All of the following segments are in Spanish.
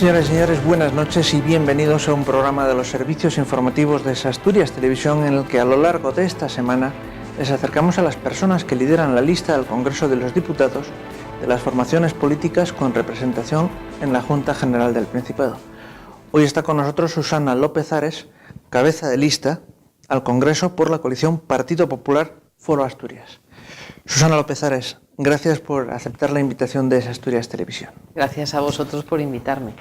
Señoras y señores, buenas noches y bienvenidos a un programa de los servicios informativos de Asturias Televisión, en el que a lo largo de esta semana les acercamos a las personas que lideran la lista del Congreso de los Diputados de las formaciones políticas con representación en la Junta General del Principado. Hoy está con nosotros Susana López Ares, cabeza de lista al Congreso por la coalición Partido Popular Foro Asturias. Susana López Ares, gracias por aceptar la invitación de Asturias Televisión. Gracias a vosotros por invitarme.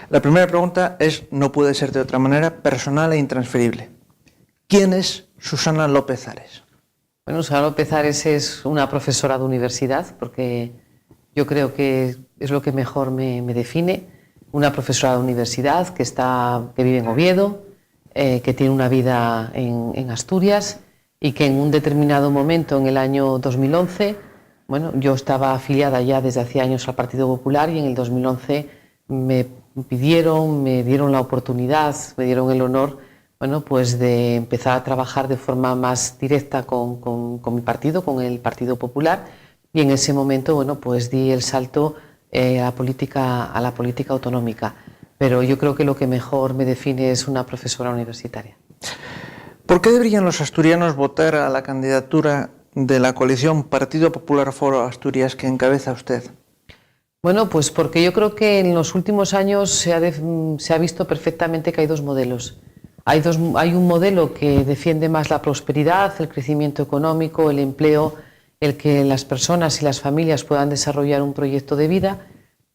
La primera pregunta es, no puede ser de otra manera, personal e intransferible. ¿Quién es Susana López Ares? Bueno, Susana López Ares es una profesora de universidad, porque yo creo que es lo que mejor me define. Una profesora de universidad que vive en Oviedo, que tiene una vida en Asturias y que en un determinado momento, en el año 2011, bueno, yo estaba afiliada ya desde hacía años al Partido Popular y en el 2011 me dieron la oportunidad, me dieron el honor, bueno, pues de empezar a trabajar de forma más directa con mi partido, con el Partido Popular, y en ese momento, bueno, pues di el salto a la política autonómica. Pero yo creo que lo que mejor me define es una profesora universitaria. ¿Por qué deberían los asturianos votar a la candidatura de la coalición Partido Popular Foro Asturias que encabeza usted? Bueno, pues porque yo creo que en los últimos años se ha visto perfectamente que hay dos modelos. Hay un modelo que defiende más la prosperidad, el crecimiento económico, el empleo, el que las personas y las familias puedan desarrollar un proyecto de vida.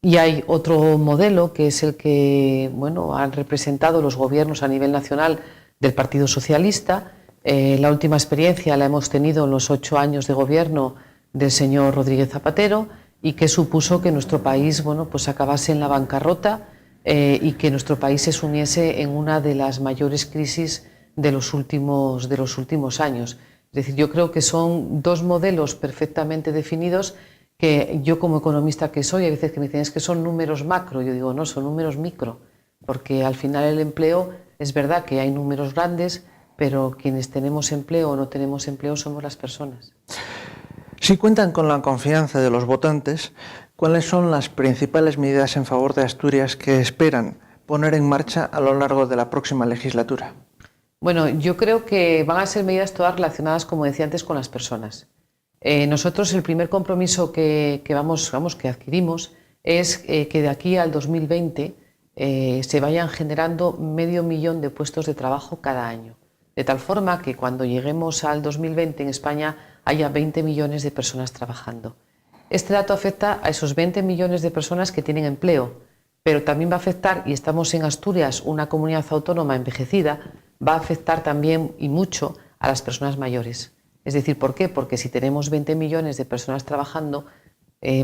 Y hay otro modelo que es el que, bueno, han representado los gobiernos a nivel nacional del Partido Socialista. La última experiencia la hemos tenido en los 8 años de gobierno del señor Rodríguez Zapatero, y que supuso que nuestro país, bueno, pues acabase en la bancarrota y que nuestro país se sumiese en una de las mayores crisis de los últimos años. Es decir, yo creo que son dos modelos perfectamente definidos que yo, como economista que soy, a veces que me dicen es que son números macro, yo digo no, son números micro, porque al final el empleo, es verdad que hay números grandes, pero quienes tenemos empleo o no tenemos empleo somos las personas. Si cuentan con la confianza de los votantes, ¿cuáles son las principales medidas en favor de Asturias que esperan poner en marcha a lo largo de la próxima legislatura? Bueno, yo creo que van a ser medidas todas relacionadas, como decía antes, con las personas. Nosotros el primer compromiso que adquirimos es que de aquí al 2020 se vayan generando 500.000 de puestos de trabajo cada año. De tal forma que cuando lleguemos al 2020 en España haya 20 millones de personas trabajando. Este dato afecta a esos 20 millones de personas que tienen empleo, pero también va a afectar, y estamos en Asturias, una comunidad autónoma envejecida, va a afectar también y mucho a las personas mayores. Es decir, ¿por qué? Porque si tenemos 20 millones de personas trabajando,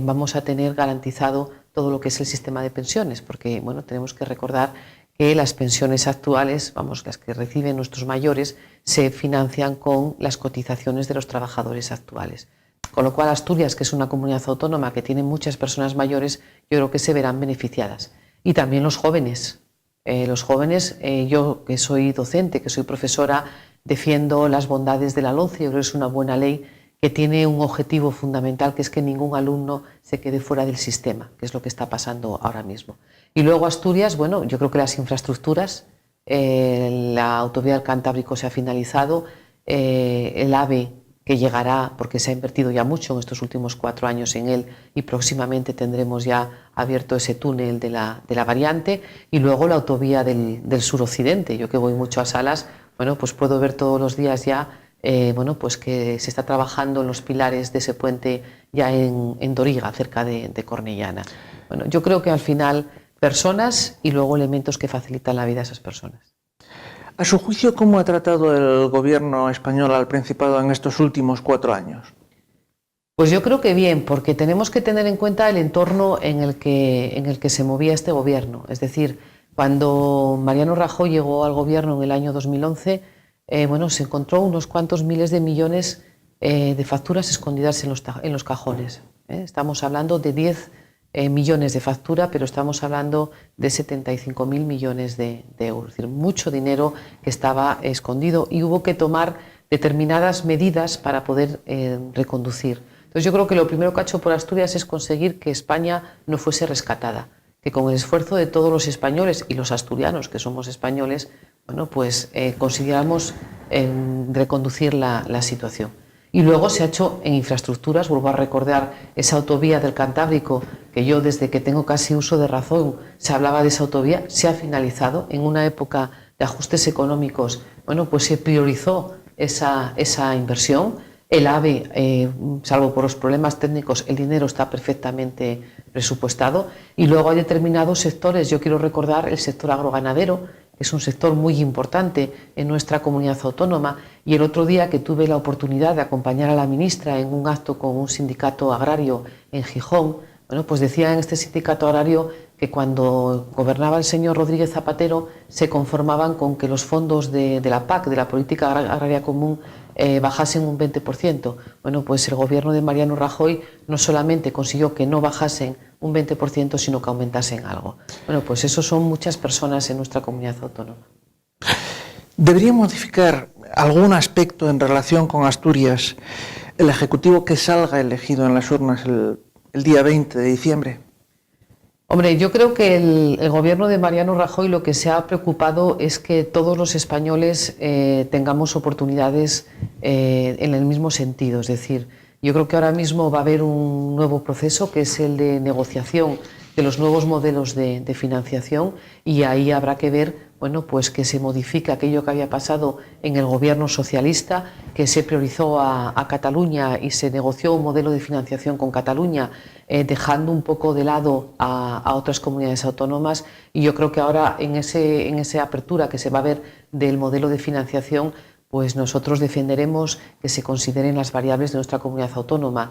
vamos a tener garantizado todo lo que es el sistema de pensiones, porque bueno, tenemos que recordar que las pensiones actuales, las que reciben nuestros mayores, se financian con las cotizaciones de los trabajadores actuales. Con lo cual Asturias, que es una comunidad autónoma que tiene muchas personas mayores, yo creo que se verán beneficiadas. Y también los jóvenes. Yo que soy docente, que soy profesora, defiendo las bondades de la LOMCE. Yo creo que es una buena ley que tiene un objetivo fundamental, que es que ningún alumno se quede fuera del sistema, que es lo que está pasando ahora mismo. Y luego Asturias, bueno, yo creo que las infraestructuras, la autovía del Cantábrico se ha finalizado, el AVE que llegará, porque se ha invertido ya mucho en estos últimos 4 años en él, y próximamente tendremos ya abierto ese túnel de la variante, y luego la autovía del suroccidente. Yo que voy mucho a Salas, bueno, pues puedo ver todos los días ya bueno, pues que se está trabajando en los pilares de ese puente ya en Doriga, cerca de Cornellana. Bueno, yo creo que al final personas y luego elementos que facilitan la vida a esas personas. A su juicio, ¿cómo ha tratado el gobierno español al Principado en estos últimos 4 años? Pues yo creo que bien, porque tenemos que tener en cuenta el entorno en el que se movía este gobierno. Es decir, cuando Mariano Rajoy llegó al gobierno en el año 2011, bueno, se encontró unos cuantos miles de millones de facturas escondidas en los cajones. Estamos hablando de 10 millones de factura, pero estamos hablando de 75.000 millones de euros. Es decir, mucho dinero que estaba escondido, y hubo que tomar determinadas medidas para poder reconducir. Entonces yo creo que lo primero que ha hecho por Asturias es conseguir que España no fuese rescatada, que con el esfuerzo de todos los españoles y los asturianos, que somos españoles, bueno, pues consiguiéramos reconducir la situación. Y luego se ha hecho en infraestructuras, vuelvo a recordar esa autovía del Cantábrico, que yo desde que tengo casi uso de razón se hablaba de esa autovía, se ha finalizado en una época de ajustes económicos, bueno, pues se priorizó esa inversión. El AVE, salvo por los problemas técnicos, el dinero está perfectamente presupuestado, y luego hay determinados sectores, yo quiero recordar el sector agroganadero, que es un sector muy importante en nuestra comunidad autónoma, y el otro día que tuve la oportunidad de acompañar a la ministra en un acto con un sindicato agrario en Gijón, bueno, pues decía en este sindicato agrario que cuando gobernaba el señor Rodríguez Zapatero se conformaban con que los fondos de la PAC, de la Política Agraria Común, bajasen un 20%. Bueno, pues el gobierno de Mariano Rajoy no solamente consiguió que no bajasen un 20%, sino que aumentasen algo. Bueno, pues eso son muchas personas en nuestra comunidad autónoma. ¿Debería modificar algún aspecto en relación con Asturias el Ejecutivo que salga elegido en las urnas el día 20 de diciembre? Hombre, yo creo que el gobierno de Mariano Rajoy lo que se ha preocupado es que todos los españoles tengamos oportunidades en el mismo sentido. Es decir, yo creo que ahora mismo va a haber un nuevo proceso que es el de negociación de los nuevos modelos de financiación, y ahí habrá que ver, bueno, pues que se modifique aquello que había pasado en el gobierno socialista, que se priorizó a Cataluña y se negoció un modelo de financiación con Cataluña, dejando un poco de lado a otras comunidades autónomas. Y yo creo que ahora en esa apertura que se va a ver del modelo de financiación, pues nosotros defenderemos que se consideren las variables de nuestra comunidad autónoma.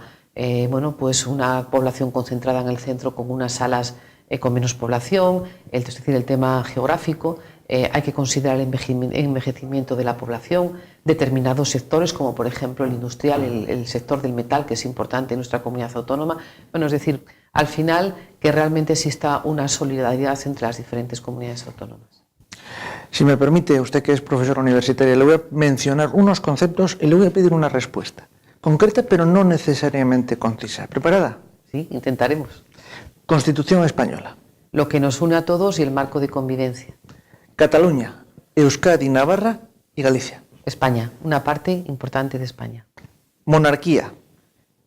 Bueno, pues una población concentrada en el centro con unas salas con menos población, es decir, el tema geográfico. Hay que considerar el envejecimiento de la población, determinados sectores como por ejemplo el industrial, el sector del metal, que es importante en nuestra comunidad autónoma. Bueno, es decir, al final que realmente exista una solidaridad entre las diferentes comunidades autónomas. Si me permite, usted que es profesora universitaria, le voy a mencionar unos conceptos y le voy a pedir una respuesta concreta, pero no necesariamente concisa. ¿Preparada? Sí, intentaremos. Constitución española. Lo que nos une a todos y el marco de convivencia. Cataluña, Euskadi, Navarra y Galicia. España, una parte importante de España. Monarquía.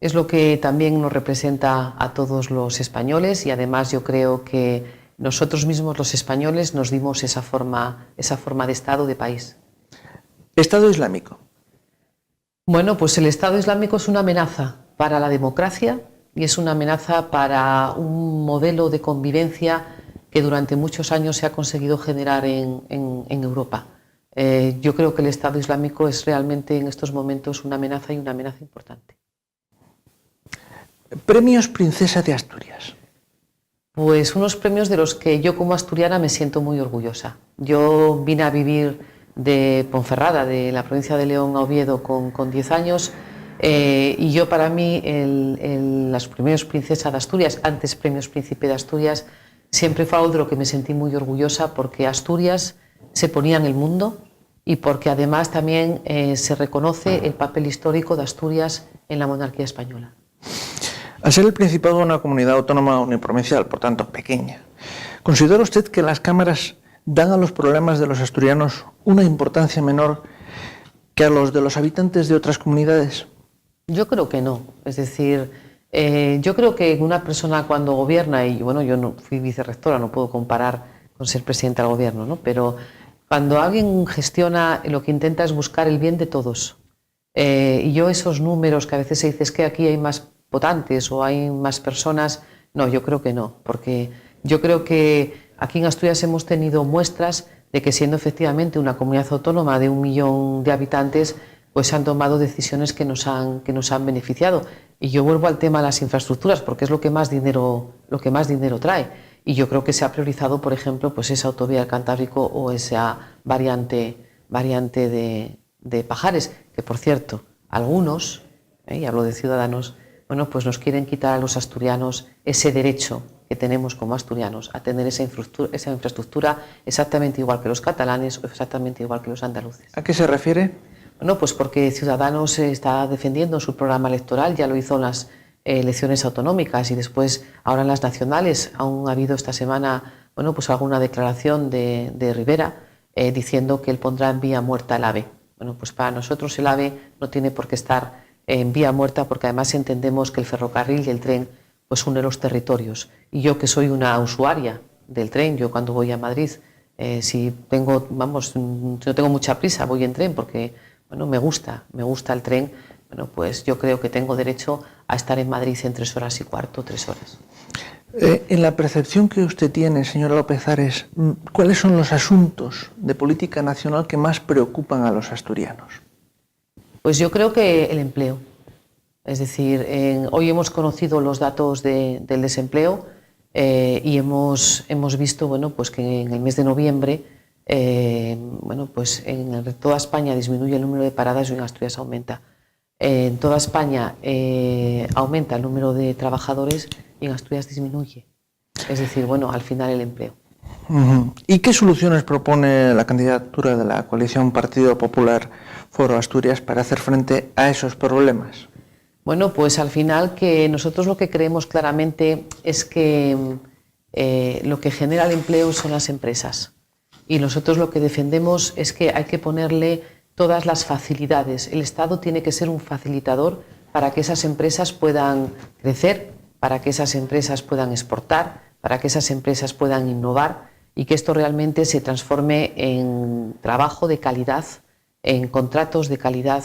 Es lo que también nos representa a todos los españoles, y además yo creo que nosotros mismos los españoles nos dimos esa forma de Estado, de país. Estado Islámico. Bueno, pues el Estado Islámico es una amenaza para la democracia y es una amenaza para un modelo de convivencia que durante muchos años se ha conseguido generar en Europa. Yo creo que el Estado Islámico es realmente en estos momentos una amenaza, y una amenaza importante. Premios Princesa de Asturias. Pues unos premios de los que yo como asturiana me siento muy orgullosa. Yo vine a vivir de Ponferrada, de la provincia de León, a Oviedo con 10 años, y yo para mí los premios Princesa de Asturias, antes premios Príncipe de Asturias, siempre fue algo de lo que me sentí muy orgullosa, porque Asturias se ponía en el mundo y porque además también se reconoce el papel histórico de Asturias en la monarquía española. Al ser el Principado una comunidad autónoma uniprovincial, por tanto pequeña, ¿considera usted que las cámaras dan a los problemas de los asturianos una importancia menor que a los de los habitantes de otras comunidades? Yo creo que no. Es decir, yo creo que una persona cuando gobierna, y bueno, yo no fui vicerrectora, no puedo comparar con ser presidenta del gobierno, ¿no? Pero cuando alguien gestiona, lo que intenta es buscar el bien de todos. Y yo esos números que a veces se dice es que aquí hay más votantes o hay más personas, no, yo creo que no, porque yo creo que aquí en Asturias hemos tenido muestras de que, siendo efectivamente una comunidad autónoma de 1 millón de habitantes, pues se han tomado decisiones que nos han beneficiado. Y yo vuelvo al tema de las infraestructuras, porque es lo que más dinero trae. Y yo creo que se ha priorizado, por ejemplo, pues esa autovía del Cantábrico o esa variante de Pajares, que por cierto, algunos, y hablo de Ciudadanos, bueno, pues nos quieren quitar a los asturianos ese derecho que tenemos como asturianos a tener esa infraestructura exactamente igual que los catalanes o exactamente igual que los andaluces. ¿A qué se refiere? Bueno, pues porque Ciudadanos está defendiendo su programa electoral, ya lo hizo elecciones autonómicas y después ahora en las nacionales. Aún ha habido esta semana, bueno, pues alguna declaración de Rivera diciendo que él pondrá en vía muerta el AVE. Bueno, pues para nosotros el AVE no tiene por qué estar en vía muerta, porque además entendemos que el ferrocarril y el tren pues unen los territorios. Y yo, que soy una usuaria del tren, yo cuando voy a Madrid, si tengo, vamos, no tengo mucha prisa, voy en tren porque, bueno, me gusta el tren. Bueno, pues yo creo que tengo derecho a estar en Madrid en 3 horas y cuarto, 3 horas. En la percepción que usted tiene, señora López Ares, ¿cuáles son los asuntos de política nacional que más preocupan a los asturianos? Pues yo creo que el empleo. Es decir, hoy hemos conocido los datos del desempleo y hemos visto, bueno, pues que en el mes de noviembre, bueno, pues en toda España disminuye el número de paradas y en Asturias aumenta. En toda España aumenta el número de trabajadores y en Asturias disminuye. Es decir, bueno, al final el empleo. ¿Y qué soluciones propone la candidatura de la coalición Partido Popular Foro Asturias para hacer frente a esos problemas? Bueno, pues al final que nosotros lo que creemos claramente es que lo que genera el empleo son las empresas. Y nosotros lo que defendemos es que hay que ponerle todas las facilidades. El Estado tiene que ser un facilitador para que esas empresas puedan crecer, para que esas empresas puedan exportar, para que esas empresas puedan innovar y que esto realmente se transforme en trabajo de calidad, en contratos de calidad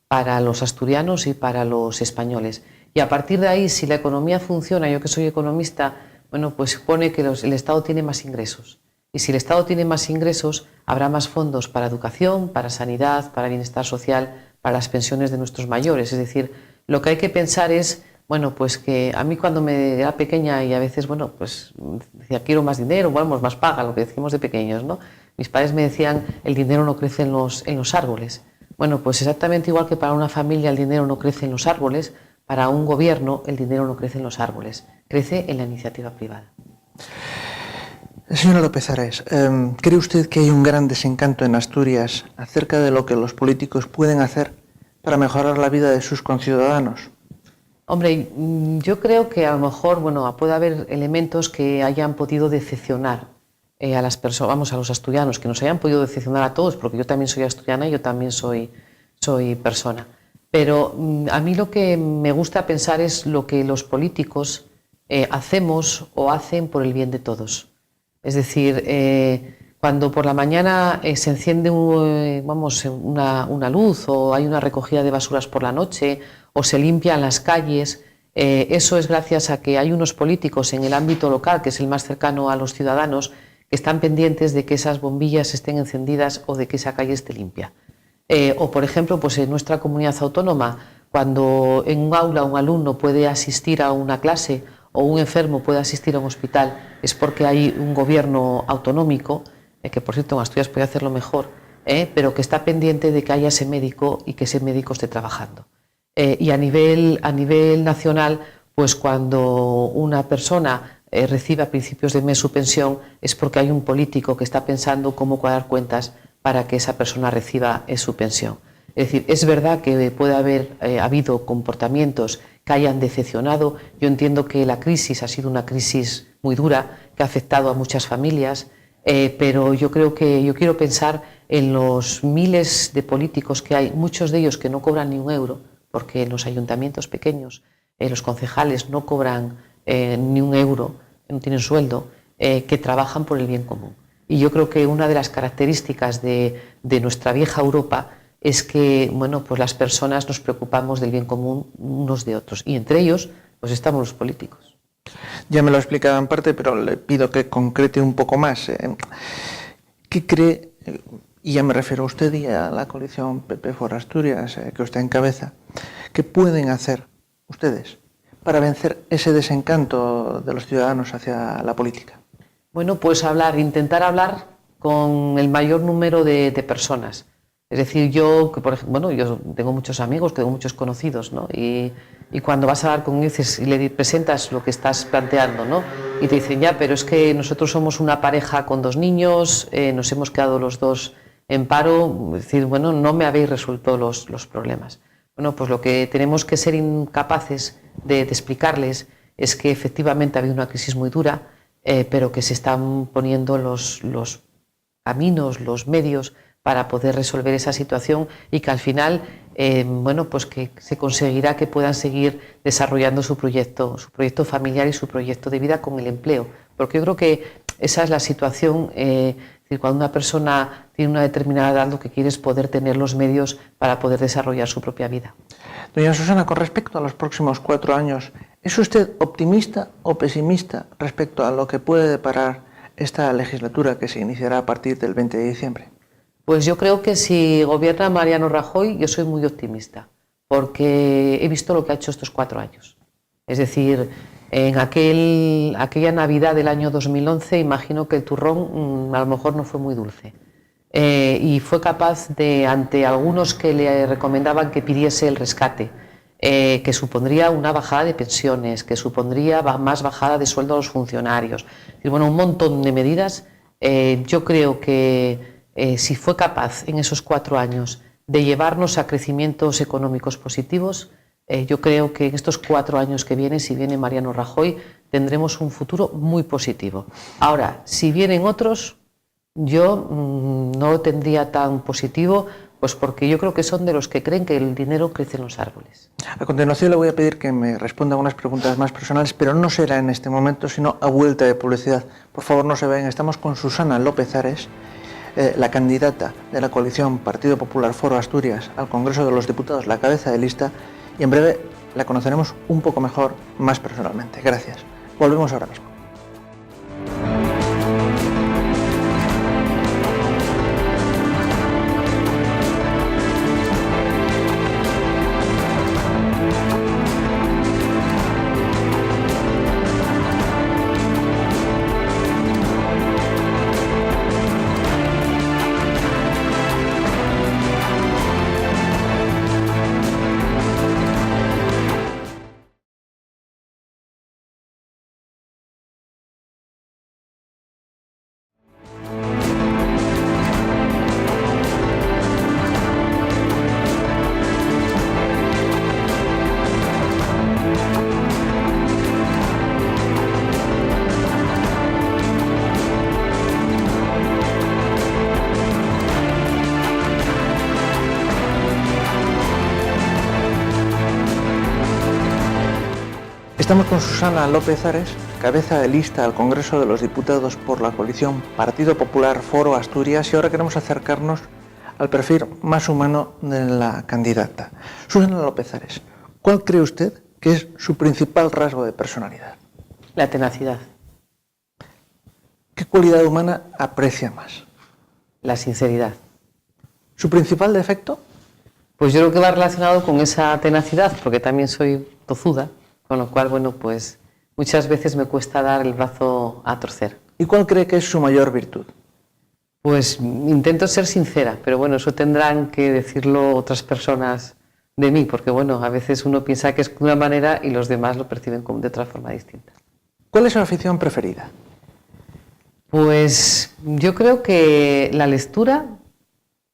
para los asturianos y para los españoles. Y a partir de ahí, si la economía funciona, yo que soy economista, bueno, pues supone que el Estado tiene más ingresos. Y si el Estado tiene más ingresos, habrá más fondos para educación, para sanidad, para bienestar social, para las pensiones de nuestros mayores. Es decir, lo que hay que pensar es, bueno, pues que a mí cuando me era pequeña y a veces, bueno, pues decía, quiero más dinero, bueno, más paga, lo que decimos de pequeños, ¿no? Mis padres me decían, el dinero no crece en los árboles. Bueno, pues exactamente igual que para una familia el dinero no crece en los árboles, para un gobierno el dinero no crece en los árboles, crece en la iniciativa privada. Señora López Ares, ¿cree usted que hay un gran desencanto en Asturias acerca de lo que los políticos pueden hacer para mejorar la vida de sus conciudadanos? Hombre, yo creo que a lo mejor, bueno, puede haber elementos que hayan podido decepcionar a las personas, vamos, a los asturianos, que nos hayan podido decepcionar a todos, porque yo también soy asturiana y yo también soy persona. Pero a mí lo que me gusta pensar es lo que los políticos hacemos o hacen por el bien de todos. Es decir, cuando por la mañana se enciende una luz o hay una recogida de basuras por la noche o se limpian las calles, eso es gracias a que hay unos políticos en el ámbito local, que es el más cercano a los ciudadanos, que están pendientes de que esas bombillas estén encendidas o de que esa calle esté limpia. O, por ejemplo, pues en nuestra comunidad autónoma, cuando en un aula un alumno puede asistir a una clase o un enfermo puede asistir a un hospital, es porque hay un gobierno autonómico, que por cierto en Asturias puede hacerlo mejor, pero que está pendiente de que haya ese médico y que ese médico esté trabajando. Y a nivel nacional, pues cuando una persona recibe a principios de mes su pensión, es porque hay un político que está pensando cómo cuadrar cuentas para que esa persona reciba su pensión. Es decir, es verdad que puede haber habido comportamientos que hayan decepcionado. Yo entiendo que la crisis ha sido una crisis muy dura, que ha afectado a muchas familias, pero yo quiero pensar en los miles de políticos que hay, muchos de ellos que no cobran ni un euro, porque en los ayuntamientos pequeños los concejales no cobran ni un euro, no tienen sueldo, que trabajan por el bien común. Y yo creo que una de las características de nuestra vieja Europa es que, bueno, pues las personas nos preocupamos del bien común unos de otros, y entre ellos pues estamos los políticos. Ya me lo explicaba en parte, pero le pido que concrete un poco más. ¿Qué cree, y ya me refiero a usted y a la coalición PP for Asturias, que usted encabeza, qué pueden hacer ustedes para vencer ese desencanto de los ciudadanos hacia la política? Bueno, pues intentar hablar con el mayor número de personas. Es decir, yo tengo muchos amigos, tengo muchos conocidos, ¿no? Y cuando vas a hablar con ellos y le presentas lo que estás planteando, ¿no? Y te dicen, ya, pero es que nosotros somos una pareja con 2 niños, nos hemos quedado los 2 en paro, es decir, bueno, no me habéis resuelto los problemas. Bueno, pues lo que tenemos que ser incapaces de explicarles es que efectivamente ha habido una crisis muy dura, pero que se están poniendo los caminos, los medios para poder resolver esa situación y que al final, bueno, pues que se conseguirá que puedan seguir desarrollando su proyecto familiar y su proyecto de vida con el empleo. Porque yo creo que esa es la situación, cuando una persona tiene una determinada edad, lo que quiere es poder tener los medios para poder desarrollar su propia vida. Doña Susana, con respecto a los próximos 4 años, ¿es usted optimista o pesimista respecto a lo que puede deparar esta legislatura que se iniciará a partir del 20 de diciembre? Pues yo creo que si gobierna Mariano Rajoy, yo soy muy optimista, porque he visto lo que ha hecho estos 4 años. Es decir, en aquella Navidad del año 2011, imagino que el turrón a lo mejor no fue muy dulce. Y fue capaz de, ante algunos que le recomendaban que pidiese el rescate, que supondría una bajada de pensiones, que supondría más bajada de sueldo a los funcionarios, y bueno, un montón de medidas. Yo creo que si fue capaz en esos 4 años de llevarnos a crecimientos económicos positivos, yo creo que en estos 4 años que vienen, si viene Mariano Rajoy, tendremos un futuro muy positivo. Ahora, si vienen otros, yo no lo tendría tan positivo, pues porque yo creo que son de los que creen que el dinero crece en los árboles. A continuación le voy a pedir que me responda a unas preguntas más personales, pero no será en este momento, sino a vuelta de publicidad. Por favor, no se vayan. Estamos con Susana López Ares, la candidata de la coalición Partido Popular Foro Asturias al Congreso de los Diputados, la cabeza de lista, y en breve la conoceremos un poco mejor, más personalmente. Gracias. Volvemos ahora mismo. Estamos con Susana López Ares, cabeza de lista al Congreso de los Diputados por la coalición Partido Popular Foro Asturias, y ahora queremos acercarnos al perfil más humano de la candidata. Susana López Ares, ¿cuál cree usted que es su principal rasgo de personalidad? La tenacidad. ¿Qué cualidad humana aprecia más? La sinceridad. ¿Su principal defecto? Pues yo creo que va relacionado con esa tenacidad, porque también soy tozuda, con lo cual, bueno, pues muchas veces me cuesta dar el brazo a torcer. ¿Y cuál cree que es su mayor virtud? Pues intento ser sincera, pero bueno, eso tendrán que decirlo otras personas de mí, porque bueno, a veces uno piensa que es de una manera y los demás lo perciben de otra forma distinta. ¿Cuál es su afición preferida? Pues yo creo que la lectura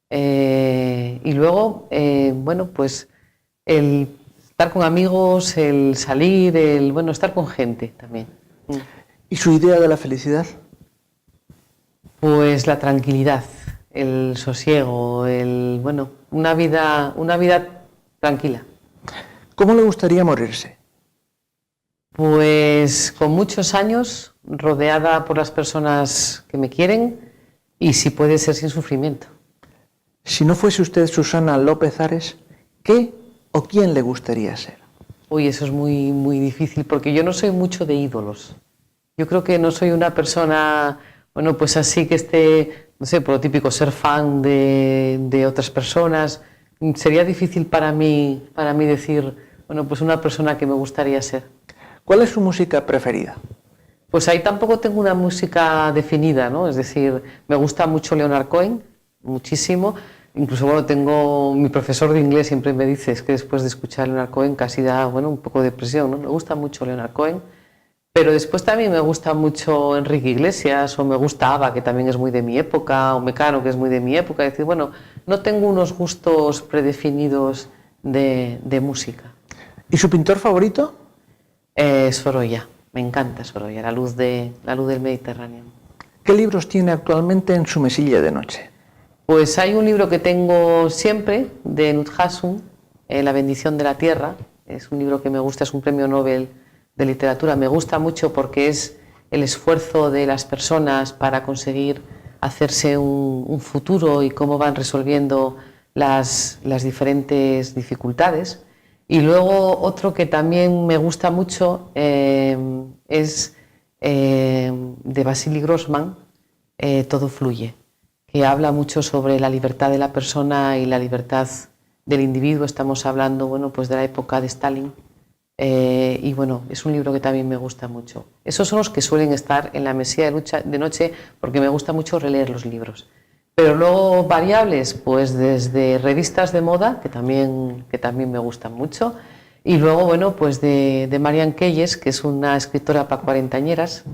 y luego, bueno, pues el estar con amigos, el salir, bueno, estar con gente también. ¿Y su idea de la felicidad? Pues la tranquilidad, el sosiego, bueno, una vida tranquila. ¿Cómo le gustaría morirse? Pues con muchos años, rodeada por las personas que me quieren y si puede ser sin sufrimiento. Si no fuese usted Susana López Ares, ¿qué o quién le gustaría ser? Uy, eso es muy, muy difícil porque yo no soy mucho de ídolos. Yo creo que no soy una persona, bueno, pues así que esté, no sé, por lo típico, ser fan de otras personas. Sería difícil para mí decir, bueno, pues una persona que me gustaría ser. ¿Cuál es su música preferida? Pues ahí tampoco tengo una música definida, ¿no? Es decir, me gusta mucho Leonard Cohen, muchísimo. Incluso, bueno, tengo mi profesor de inglés siempre me dice, es que después de escuchar a Leonard Cohen casi da, bueno, un poco de depresión, ¿no? Me gusta mucho Leonard Cohen, pero después también me gusta mucho Enrique Iglesias, o me gusta ABBA, que también es muy de mi época, o Mecano, que es muy de mi época. Es decir, bueno, no tengo unos gustos predefinidos de música. ¿Y su pintor favorito? Sorolla, me encanta Sorolla, la luz del Mediterráneo. ¿Qué libros tiene actualmente en su mesilla de noche? Pues hay un libro que tengo siempre, de Knut Hamsun, La bendición de la tierra. Es un libro que me gusta, es un premio Nobel de literatura. Me gusta mucho porque es el esfuerzo de las personas para conseguir hacerse un futuro y cómo van resolviendo las diferentes dificultades. Y luego otro que también me gusta mucho es de Vasily Grossman, Todo fluye, que habla mucho sobre la libertad de la persona y la libertad del individuo. Estamos hablando, bueno, pues de la época de Stalin, y bueno, es un libro que también me gusta mucho. Esos son los que suelen estar en la mesilla de noche porque me gusta mucho releer los libros. Pero luego variables, pues desde revistas de moda, que también me gustan mucho, y luego, bueno, pues de Marian Keyes, que es una escritora para cuarentañeras,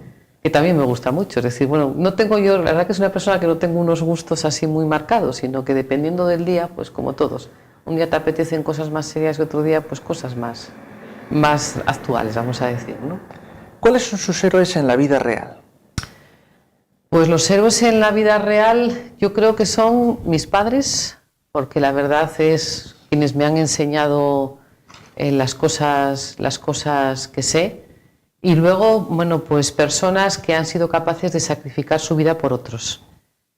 que también me gusta mucho. Es decir, bueno, no tengo yo, la verdad que es una persona que no tengo unos gustos así muy marcados, sino que dependiendo del día, pues como todos, un día te apetecen cosas más serias y otro día, pues cosas más actuales, vamos a decir, ¿no? ¿Cuáles son sus héroes en la vida real? Pues los héroes en la vida real yo creo que son mis padres, porque la verdad es quienes me han enseñado las cosas que sé, y luego, bueno, pues personas que han sido capaces de sacrificar su vida por otros.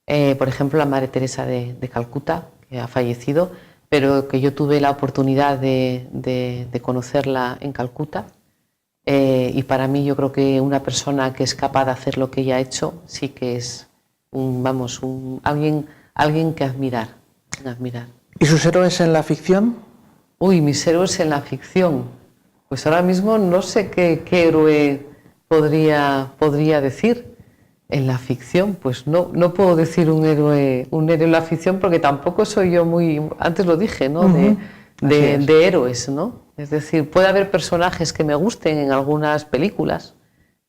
Por ejemplo, la Madre Teresa de Calcuta, que ha fallecido, pero que yo tuve la oportunidad de conocerla en Calcuta. Y para mí yo creo que una persona que es capaz de hacer lo que ella ha hecho sí que es alguien que admirar. ¿Y sus héroes en la ficción? Uy, mis héroes en la ficción. Pues ahora mismo no sé qué héroe podría decir en la ficción. Pues no puedo decir un héroe en la ficción porque tampoco soy yo antes lo dije, ¿no? De héroes, ¿no? Es decir, puede haber personajes que me gusten en algunas películas,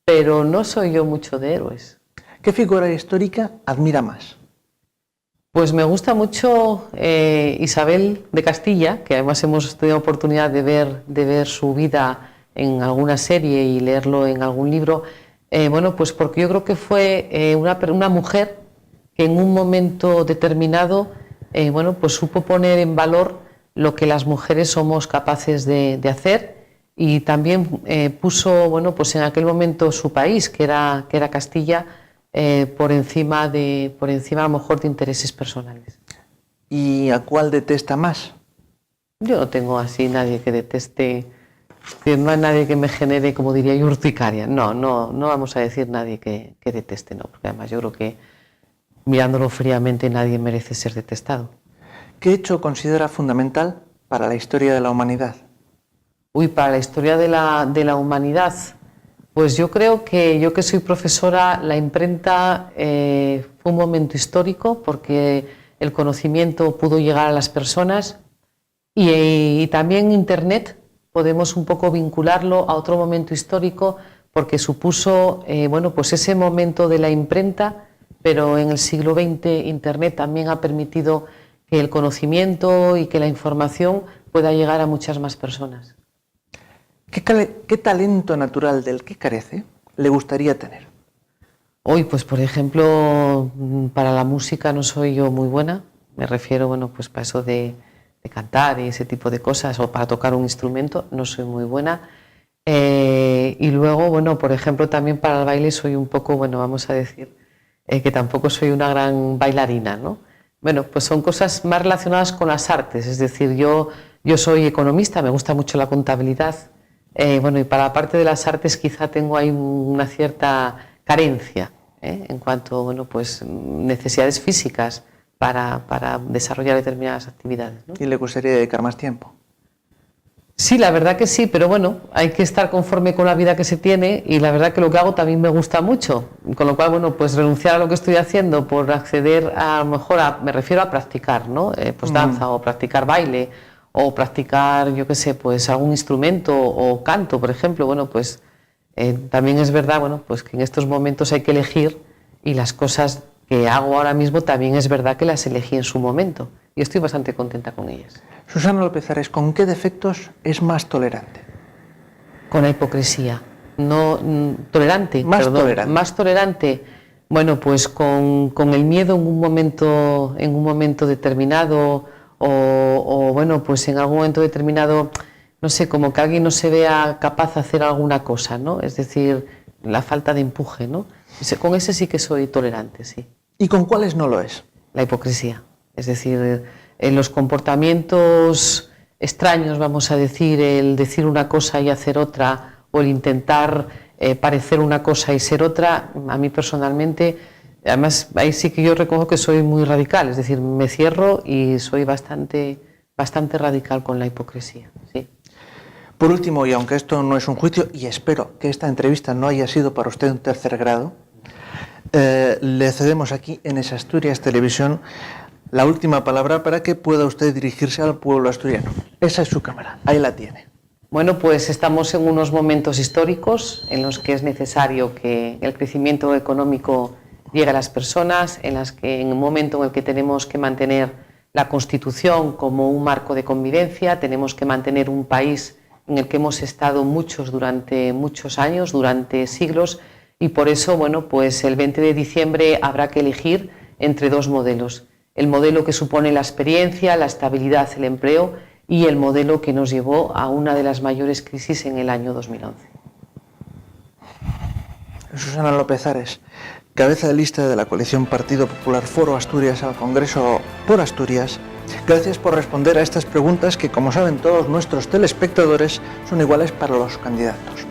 pero no soy yo mucho de héroes. ¿Qué figura histórica admira más? Pues me gusta mucho Isabel de Castilla, que además hemos tenido oportunidad de ver su vida en alguna serie y leerlo en algún libro. Bueno, pues porque yo creo que fue una mujer que en un momento determinado, bueno, pues supo poner en valor lo que las mujeres somos capaces de hacer, y también puso, bueno, pues en aquel momento su país, que era Castilla, por encima a lo mejor de intereses personales. ¿Y a cuál detesta más? Yo no tengo así nadie que deteste, que no hay nadie que me genere, como diría yo, urticaria. No vamos a decir nadie que deteste, no, porque además yo creo que mirándolo fríamente nadie merece ser detestado. ¿Qué hecho considera fundamental para la historia de la humanidad? Para la historia de la humanidad, pues yo creo que yo que soy profesora, la imprenta fue un momento histórico porque el conocimiento pudo llegar a las personas, y también Internet podemos un poco vincularlo a otro momento histórico porque supuso bueno, pues ese momento de la imprenta, pero en el siglo XX Internet también ha permitido que el conocimiento y que la información pueda llegar a muchas más personas. ¿Qué talento natural del que carece le gustaría tener? Hoy, pues por ejemplo, para la música no soy yo muy buena, me refiero, bueno, pues para eso de cantar y ese tipo de cosas, o para tocar un instrumento, no soy muy buena. Y luego, bueno, por ejemplo, también para el baile soy un poco, bueno, vamos a decir, que tampoco soy una gran bailarina, ¿no? Bueno, pues son cosas más relacionadas con las artes, es decir, yo soy economista, me gusta mucho la contabilidad, bueno, y para la parte de las artes quizá tengo ahí una cierta carencia, en cuanto, bueno, pues necesidades físicas para desarrollar determinadas actividades, ¿no? ¿Y le gustaría dedicar más tiempo? Sí, la verdad que sí, pero bueno, hay que estar conforme con la vida que se tiene, y la verdad que lo que hago también me gusta mucho, con lo cual, bueno, pues renunciar a lo que estoy haciendo por acceder a lo mejor me refiero a practicar, ¿no? Pues danza, o practicar baile, o practicar, yo qué sé, pues algún instrumento o canto, por ejemplo. Bueno, pues también es verdad, bueno, pues que en estos momentos hay que elegir, y las cosas que hago ahora mismo también es verdad que las elegí en su momento y estoy bastante contenta con ellas. Susana López Ares, ¿con qué defectos es más tolerante? Con la hipocresía. No, tolerante, más perdón, tolerante. Más tolerante. Bueno, pues con el miedo en un momento determinado o bueno, pues en algún momento determinado, no sé, como que alguien no se vea capaz de hacer alguna cosa, ¿no? Es decir, la falta de empuje, ¿no? Con ese sí que soy tolerante, sí. ¿Y con cuáles no lo es? La hipocresía. Es decir, en los comportamientos extraños, vamos a decir, el decir una cosa y hacer otra, o el intentar parecer una cosa y ser otra, a mí personalmente, además ahí sí que yo reconozco que soy muy radical, es decir, me cierro y soy bastante radical con la hipocresía, sí. Por último, y aunque esto no es un juicio, y espero que esta entrevista no haya sido para usted un tercer grado, le cedemos aquí en Es Asturias Televisión la última palabra para que pueda usted dirigirse al pueblo asturiano. Esa es su cámara, ahí la tiene. Bueno, pues estamos en unos momentos históricos en los que es necesario que el crecimiento económico llegue a las personas, en un momento en el que tenemos que mantener la Constitución como un marco de convivencia, tenemos que mantener un país en el que hemos estado durante muchos años, durante siglos, y por eso, bueno, pues el 20 de diciembre habrá que elegir entre dos modelos. El modelo que supone la experiencia, la estabilidad, el empleo, y el modelo que nos llevó a una de las mayores crisis en el año 2011. Susana López Ares, cabeza de lista de la coalición Partido Popular Foro Asturias al Congreso por Asturias, gracias por responder a estas preguntas que, como saben todos nuestros telespectadores, son iguales para los candidatos.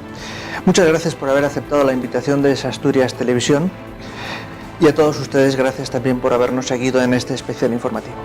Muchas gracias por haber aceptado la invitación de Es Asturias Televisión y a todos ustedes gracias también por habernos seguido en este especial informativo.